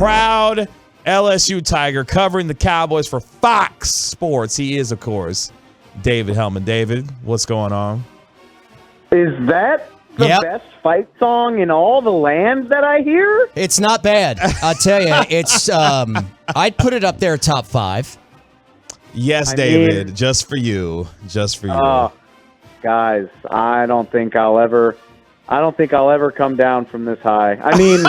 proud LSU Tiger covering the Cowboys for Fox Sports. He is, of course, David Helman. David, what's going on? Is that the best fight song in all the land that I hear? It's not bad. I'll tell you. It's I'd put it up there top 5. Yes, David, just for you. Just for you. Guys, I don't think I'll ever come down from this high. I mean,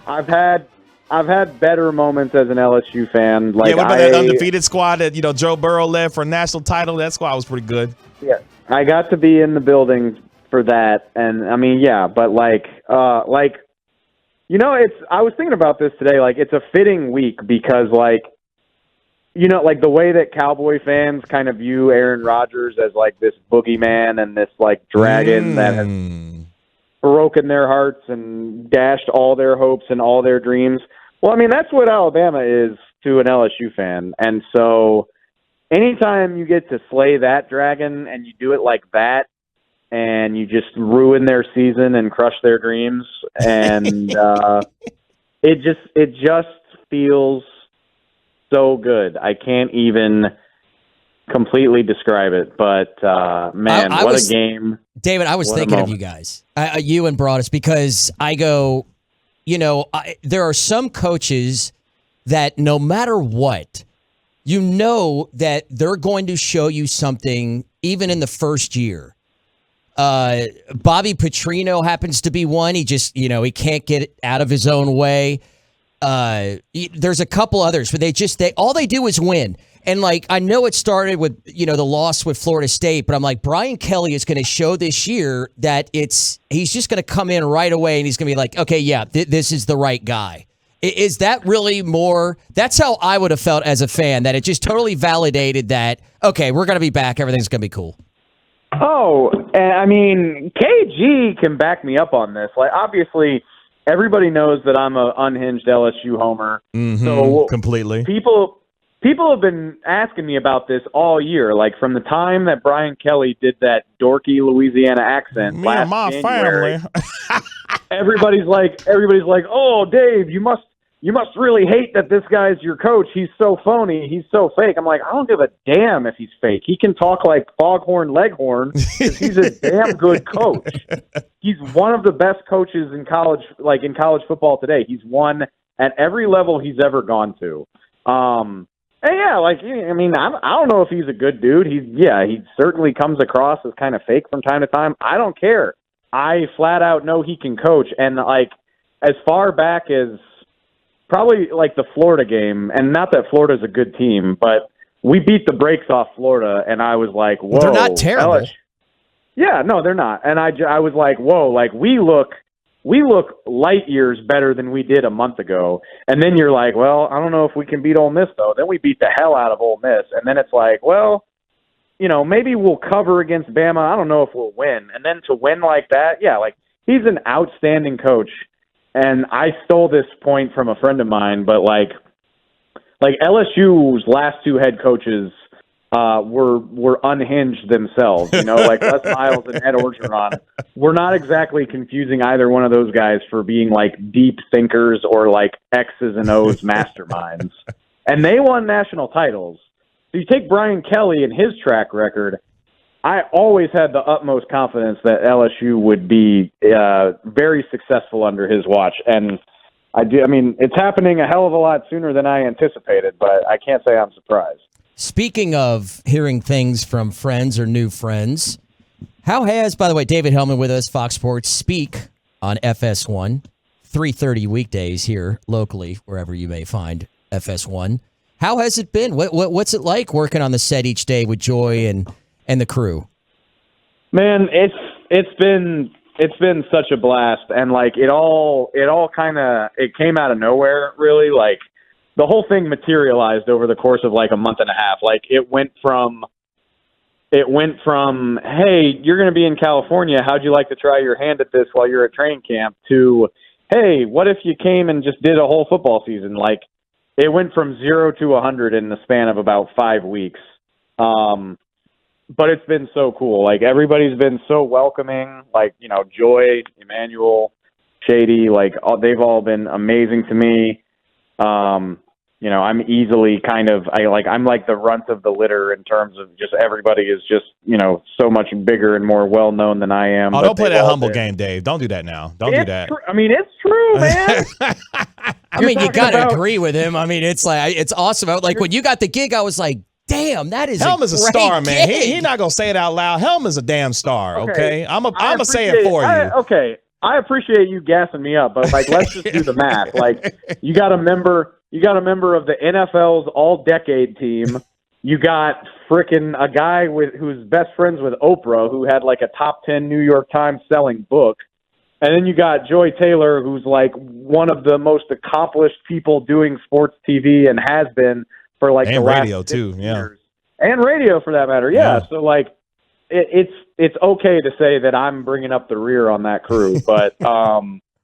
I've had better moments as an LSU fan. Like, what about that undefeated squad that Joe Burrow led for a national title? That squad was pretty good. Yeah, I got to be in the building for that, and I mean, yeah, but I was thinking about this today. Like, it's a fitting week because, like the way that Cowboy fans kind of view Aaron Rodgers as like this boogeyman and this like dragon that has broken their hearts and dashed all their hopes and all their dreams. Well, I mean, that's what Alabama is to an LSU fan. And so anytime you get to slay that dragon and you do it like that and you just ruin their season and crush their dreams, and it just feels so good. I can't even completely describe it, but man, what a game. David, I was thinking of you guys, you and Broadus, because I go, there are some coaches that no matter what, that they're going to show you something even in the first year. Bobby Petrino happens to be one. He just, he can't get out of his own way. There's a couple others, but all they do is win. And like, I know it started with, the loss with Florida State, but I'm like, Brian Kelly is going to show this year that he's just going to come in right away and he's going to be like, okay, yeah, this is the right guy. Is that really more? That's how I would have felt as a fan, that it just totally validated that, okay, we're going to be back. Everything's going to be cool. Oh, I mean, KG can back me up on this. Like, obviously, everybody knows that I'm an unhinged LSU homer. So completely. People have been asking me about this all year, like from the time that Brian Kelly did that dorky Louisiana accent Me and my January. family. everybody's like, "Oh, Dave, you must really hate that this guy's your coach. He's so phony. He's so fake." I'm like, I don't give a damn if he's fake. He can talk like Foghorn Leghorn because he's a damn good coach. He's one of the best coaches in college football today. He's won at every level he's ever gone to. And yeah, I mean, I don't know if he's a good dude. He certainly comes across as kind of fake from time to time. I don't care. I flat out know he can coach. And like, as far back as probably like the Florida game, and not that Florida's a good team, but we beat the brakes off Florida, and I was like, whoa. They're not terrible. Yeah, no, they're not. And I was like, whoa, like we look light years better than we did a month ago. And then you're like, well, I don't know if we can beat Ole Miss, though. Then we beat the hell out of Ole Miss. And then it's like, well, maybe we'll cover against Bama. I don't know if we'll win. And then to win like that, yeah, like he's an outstanding coach. And I stole this point from a friend of mine, but like LSU's last two head coaches were unhinged themselves, like Les Miles and Ed Orgeron. We're not exactly confusing either one of those guys for being like deep thinkers or like X's and O's masterminds. And they won national titles. So you take Brian Kelly and his track record. I always had the utmost confidence that LSU would be very successful under his watch. And I mean, it's happening a hell of a lot sooner than I anticipated, but I can't say I'm surprised. Speaking of hearing things from friends or new friends, how has, by the way, David Helman with us, Fox Sports, speak on FS1, 3:30 weekdays here locally, wherever you may find FS1. How has it been? What's it like working on the set each day with Joy and the crew? Man, it's been such a blast, and like it all kind of came out of nowhere, really. Like, the whole thing materialized over the course of like a month and a half. Like it went from, hey, you're going to be in California. How'd you like to try your hand at this while you're at training camp? To, hey, what if you came and just did a whole football season? Like, it went from 0 to 100 in the span of about 5 weeks. But it's been so cool. Like, everybody's been so welcoming. Like, Joy, Emmanuel, Shady, like they've all been amazing to me. You know, I'm easily I'm like the runt of the litter in terms of just everybody is just, you know, so much bigger and more well known than I am. Oh, don't play that humble game, Dave. Don't do that now. Don't do that. I mean, it's true, man. I mean, you got to agree with him. I mean, it's awesome. Like when you got the gig, I was like, damn, that is Helm is a great star, man. gig. He's not going to say it out loud. Helm is a damn star, okay? I'm going to say it for you. Okay. I appreciate you gassing me up, but like, let's just do the math. Like, you got a member of the NFL's all-decade team. You got frickin' a guy who's best friends with Oprah, who had like a top 10 New York Times selling book. And then you got Joy Taylor, who's like one of the most accomplished people doing sports TV and has been for like the last radio too, years. And radio for that matter, yeah. So like, it's okay to say that I'm bringing up the rear on that crew, but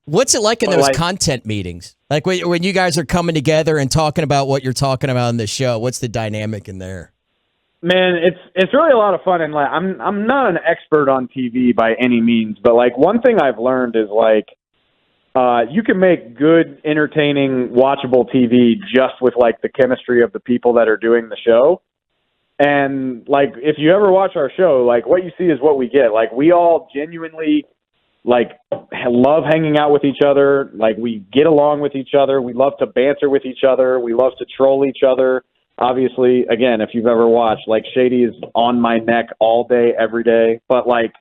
what's it like in those content meetings? Like when you guys are coming together and talking about what you're talking about in the show, what's the dynamic in there? Man, it's really a lot of fun, and like I'm not an expert on TV by any means, but like one thing I've learned is like you can make good, entertaining, watchable TV just with like the chemistry of the people that are doing the show. And like if you ever watch our show, like what you see is what we get. Like we all genuinely like love hanging out with each other. Like we get along with each other. We love to banter with each other. We love to troll each other. Obviously, again, if you've ever watched, like Shady is on my neck all day, every day, but like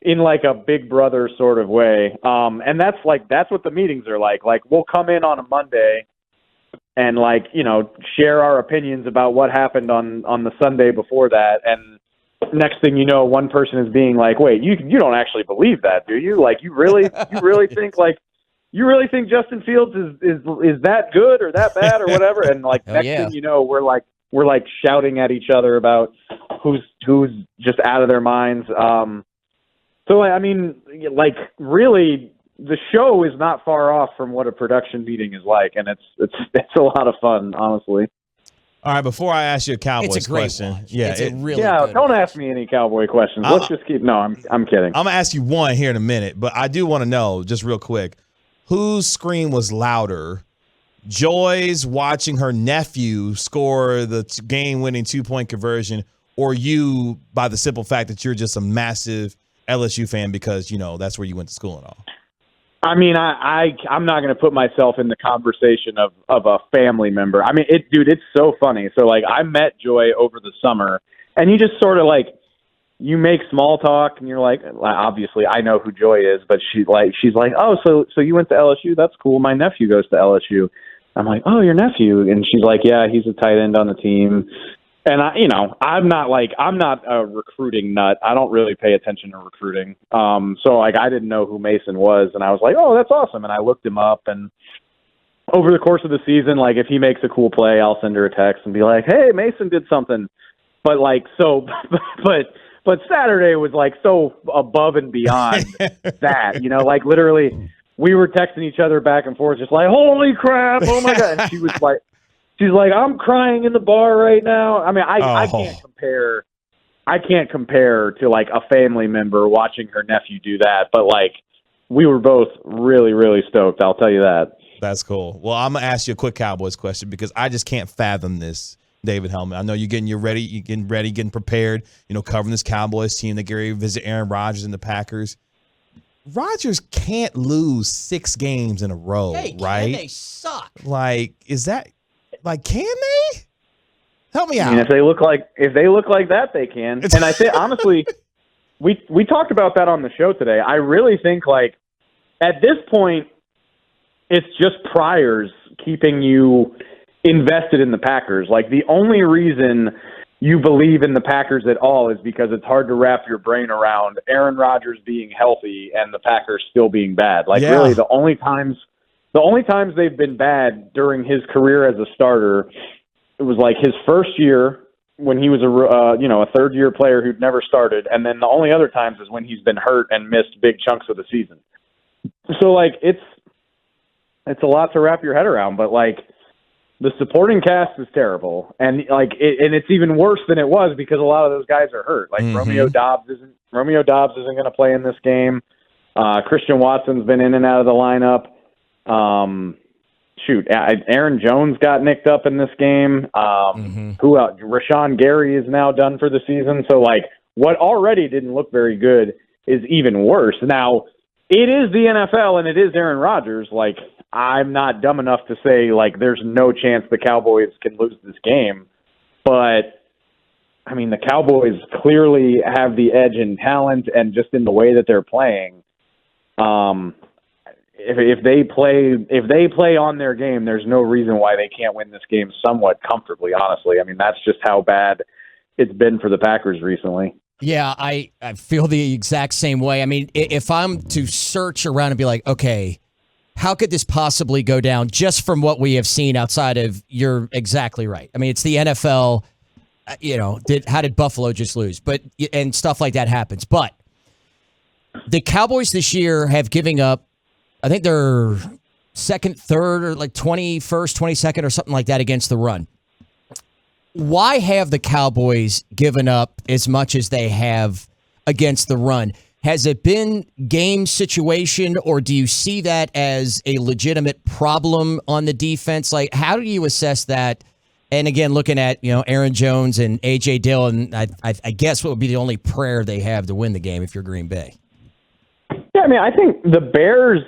in like a big brother sort of way. And that's what the meetings are like. Like we'll come in on a Monday and like, you know, share our opinions about what happened on the Sunday before that. And next thing you know, one person is being like, wait, you don't actually believe that, do you? Like, you really think Justin Fields is that good or that bad or whatever? And like, next thing you know, we're like shouting at each other about who's just out of their minds. So I mean, like really, the show is not far off from what a production meeting is like, and it's a lot of fun, honestly. All right, before I ask you a Cowboys it's a great question, watch. It's a really good don't ask me any Cowboy questions. Let's just keep. No, I'm kidding. I'm gonna ask you one here in a minute, but I do want to know just real quick, whose scream was louder? Joy's watching her nephew score the game-winning 2-point conversion, or you by the simple fact that you're just a massive LSU fan because you know that's where you went to school and all? I mean, I'm not going to put myself in the conversation of a family member. I mean, it's so funny. So, like, I met Joy over the summer, and you just sort of, like, you make small talk, and you're like, obviously, I know who Joy is, but she's like, oh, so you went to LSU? That's cool. My nephew goes to LSU. I'm like, oh, your nephew? And she's like, yeah, he's a tight end on the team. And I'm not a recruiting nut. I don't really pay attention to recruiting. So like I didn't know who Mason was, and I was like, oh, that's awesome. And I looked him up, and over the course of the season, like if he makes a cool play, I'll send her a text and be like, hey, Mason did something. But like so, but Saturday was like so above and beyond that, you know, like literally we were texting each other back and forth, just like, holy crap, oh my god. And she's like, I'm crying in the bar right now. I mean, I can't compare. I can't compare to like a family member watching her nephew do that. But like, we were both really, really stoked. I'll tell you that. That's cool. Well, I'm gonna ask you a quick Cowboys question because I just can't fathom this, David Helman. I know you're getting prepared. You know, covering this Cowboys team. They get ready to visit Aaron Rodgers and the Packers. Rodgers can't lose 6 games in a row, right? They suck. Like, is that? Like, can they? Help me out. I mean, if they look like that, they can. And I think honestly, we talked about that on the show today. I really think like at this point, it's just priors keeping you invested in the Packers. Like the only reason you believe in the Packers at all is because it's hard to wrap your brain around Aaron Rodgers being healthy and the Packers still being bad. Like really, the only times they've been bad during his career as a starter, it was like his first year when he was a third-year player who'd never started, and then the only other times is when he's been hurt and missed big chunks of the season. So like it's a lot to wrap your head around, but like the supporting cast is terrible, and like and it's even worse than it was because a lot of those guys are hurt. Like Romeo Dobbs isn't going to play in this game. Christian Watson's been in and out of the lineup. Aaron Jones got nicked up in this game. Who else? Rashawn Gary is now done for the season. So, like, what already didn't look very good is even worse. Now, it is the NFL and it is Aaron Rodgers. Like, I'm not dumb enough to say, like, there's no chance the Cowboys can lose this game. But, I mean, the Cowboys clearly have the edge in talent and just in the way that they're playing. If they play on their game, there's no reason why they can't win this game somewhat comfortably, honestly. I mean, that's just how bad it's been for the Packers recently. Yeah, I feel the exact same way. I mean, if I'm to search around and be like, okay, how could this possibly go down just from what we have seen outside of, you're exactly right. I mean, it's the NFL, how did Buffalo just lose? And stuff like that happens. But the Cowboys this year have given up, I think they're second, third, or like 21st, 22nd or something like that against the run. Why have the Cowboys given up as much as they have against the run? Has it been game situation, or do you see that as a legitimate problem on the defense? Like, how do you assess that? And again, looking at, Aaron Jones and A.J. Dillon, I guess what would be the only prayer they have to win the game if you're Green Bay? Yeah, I mean, I think the Bears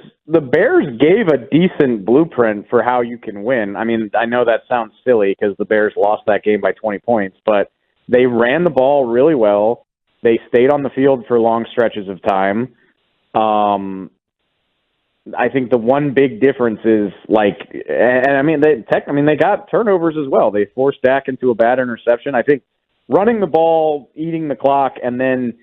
gave a decent blueprint for how you can win. I mean, I know that sounds silly because the Bears lost that game by 20 points, but they ran the ball really well. They stayed on the field for long stretches of time. I think the one big difference is they got turnovers as well. They forced Dak into a bad interception. I think running the ball, eating the clock, and then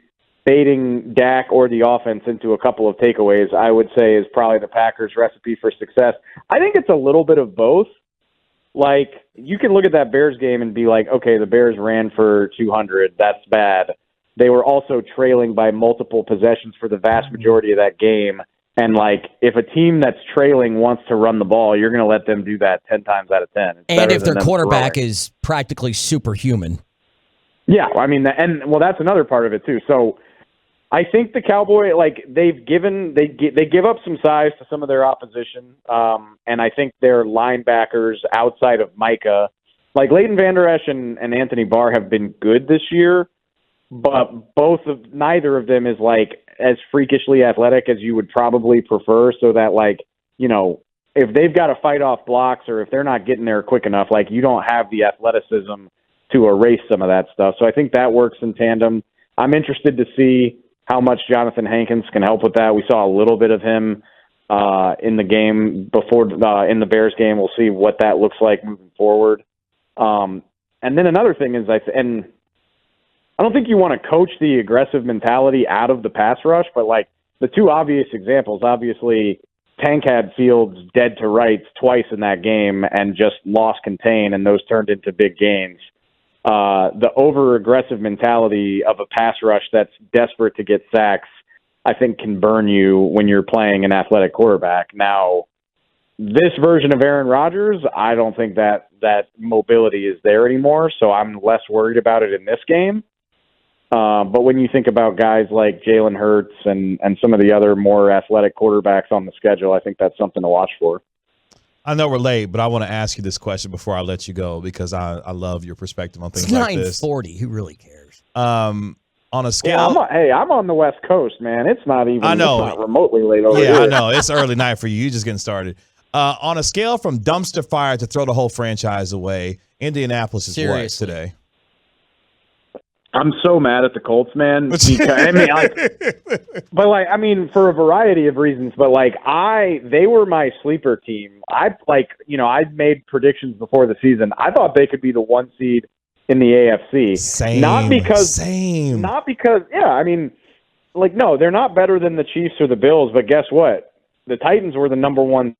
baiting Dak or the offense into a couple of takeaways, I would say, is probably the Packers' recipe for success. I think it's a little bit of both. Like, you can look at that Bears game and be like, okay, the Bears ran for 200. That's bad. They were also trailing by multiple possessions for the vast majority of that game. And, like, if a team that's trailing wants to run the ball, you're going to let them do that 10 times out of 10. And if their quarterback is practically superhuman. Yeah, I mean, that's another part of it, too. So I think the Cowboy, they give up some size to some of their opposition, and I think their linebackers outside of Micah, like Leighton Vander Esch and Anthony Barr, have been good this year, but neither of them is as freakishly athletic as you would probably prefer. So that if they've got to fight off blocks or if they're not getting there quick enough, you don't have the athleticism to erase some of that stuff. So I think that works in tandem. I'm interested to see how much Jonathan Hankins can help with that. We saw a little bit of him in the game before in the Bears game. We'll see what that looks like moving forward. And then another thing is, I don't think you want to coach the aggressive mentality out of the pass rush, but the two obvious examples, obviously Tank had Fields dead to rights twice in that game and just lost contain, and those turned into big gains. The over-aggressive mentality of a pass rush that's desperate to get sacks, I think, can burn you when you're playing an athletic quarterback. Now, this version of Aaron Rodgers, I don't think that mobility is there anymore, so I'm less worried about it in this game. But when you think about guys like Jalen Hurts and some of the other more athletic quarterbacks on the schedule, I think that's something to watch for. I know we're late, but I want to ask you this question before I let you go because I love your perspective on things like this. It's 9:40. Who really cares? On a scale, I'm on the West Coast, man. It's not even. I know. It's not remotely late over here. Yeah, I know. It's early night for you. You're just getting started. On a scale from dumpster fire to throw the whole franchise away, Indianapolis is Seriously. what today? I'm so mad at the Colts, man. Because, for a variety of reasons, but they were my sleeper team. I'd made predictions before the season. I thought they could be the 1 seed in the AFC. Same. Not because, no, they're not better than the Chiefs or the Bills, but guess what? The Titans were the number 1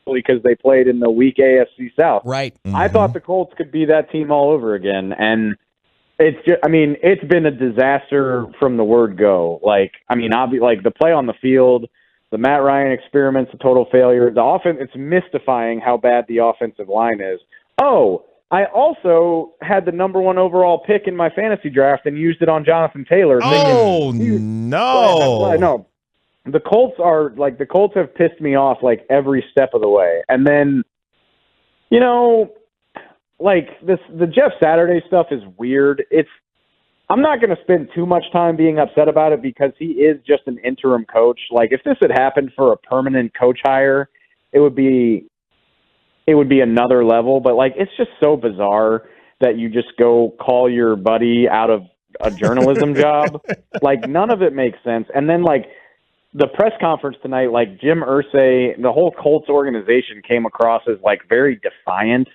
because they played in the weak AFC South. Right. Mm-hmm. I thought the Colts could be that team all over again, and it's just, it's been a disaster from the word go. The play on the field, the Matt Ryan experiment's a total failure. The offense, it's mystifying how bad the offensive line is. Oh, I also had the number 1 overall pick in my fantasy draft and used it on Jonathan Taylor. Oh, no. No. The Colts have pissed me off like every step of the way. And then, the Jeff Saturday stuff is weird. I'm not going to spend too much time being upset about it because he is just an interim coach. Like, if this had happened for a permanent coach hire, it would be another level. But, it's just so bizarre that you just go call your buddy out of a journalism job. None of it makes sense. And then, the press conference tonight, Jim Irsay, the whole Colts organization came across as, very defiant,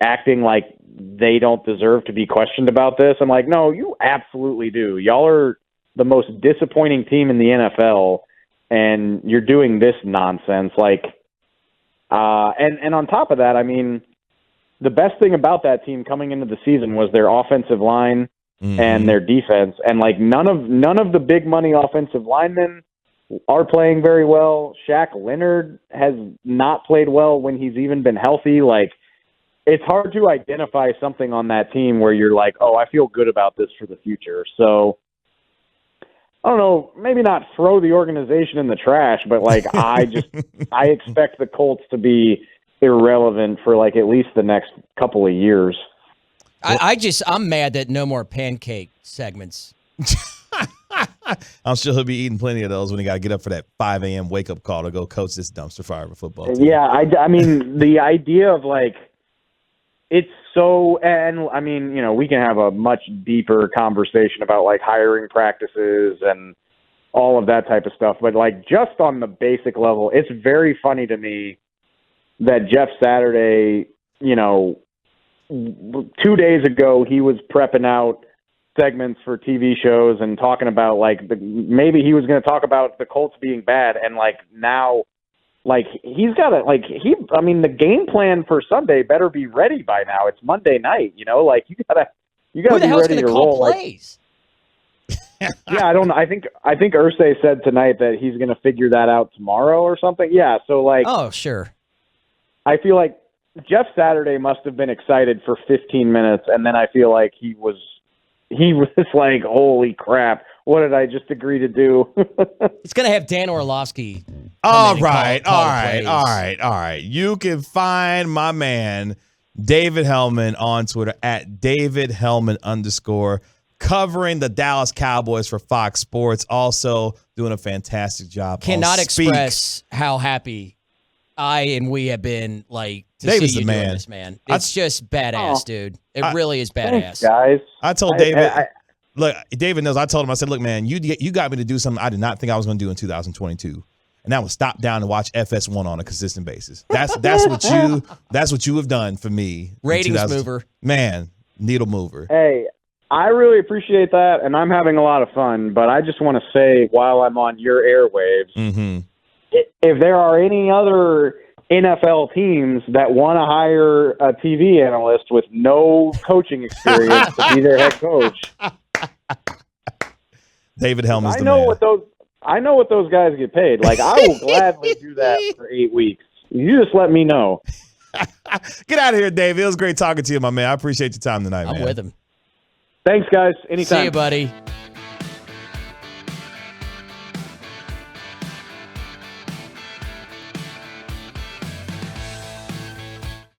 acting like they don't deserve to be questioned about this. I'm like, no, you absolutely do. Y'all are the most disappointing team in the NFL, and you're doing this nonsense. And on top of that, I mean, the best thing about that team coming into the season was their offensive line and their defense. And none of the big money offensive linemen are playing very well. Shaq Leonard has not played well when he's even been healthy. It's hard to identify something on that team where you're like, oh, I feel good about this for the future. So, I don't know, maybe not throw the organization in the trash, but I expect the Colts to be irrelevant for at least the next couple of years. I'm mad that no more pancake segments. I'm sure he'll be eating plenty of those when he got to get up for that 5 a.m. wake-up call to go coach this dumpster fire of a football team. Yeah, I mean, the idea of it's so, and I mean, we can have a much deeper conversation about hiring practices and all of that type of stuff. But just on the basic level, it's very funny to me that Jeff Saturday, 2 days ago, he was prepping out segments for TV shows and talking about maybe he was going to talk about the Colts being bad. And now, he's got to the game plan for Sunday better be ready by now. It's Monday night, you gotta be ready to roll. Plays? Yeah, I think Irsay said tonight that he's going to figure that out tomorrow or something. Yeah. So oh, sure. I feel like Jeff Saturday must have been excited for 15 minutes. And then I feel like he was like, holy crap, what did I just agree to do? It's going to have Dan Orlovsky. All right. You can find my man, David Helman, on Twitter at @DavidHelman_, covering the Dallas Cowboys for Fox Sports. Also doing a fantastic job. Cannot express how happy we have been to David's see you the doing man. this, man. It's just badass, dude. It really is badass. Thanks, guys. I told David, look, David knows. I told him, I said, look, man, you got me to do something I did not think I was going to do in 2022. And that was stop down and watch FS1 on a consistent basis. That's what you have done for me. Ratings mover. Man, needle mover. Hey, I really appreciate that, and I'm having a lot of fun. But I just want to say, while I'm on your airwaves, if there are any other NFL teams that want to hire a TV analyst with no coaching experience to be their head coach, David Helman's the man. I know what those guys get paid. I will gladly do that for 8 weeks. You just let me know. Get out of here, David. It was great talking to you, my man. I appreciate your time tonight, man. I'm with him. Thanks, guys. Anytime. See you, buddy.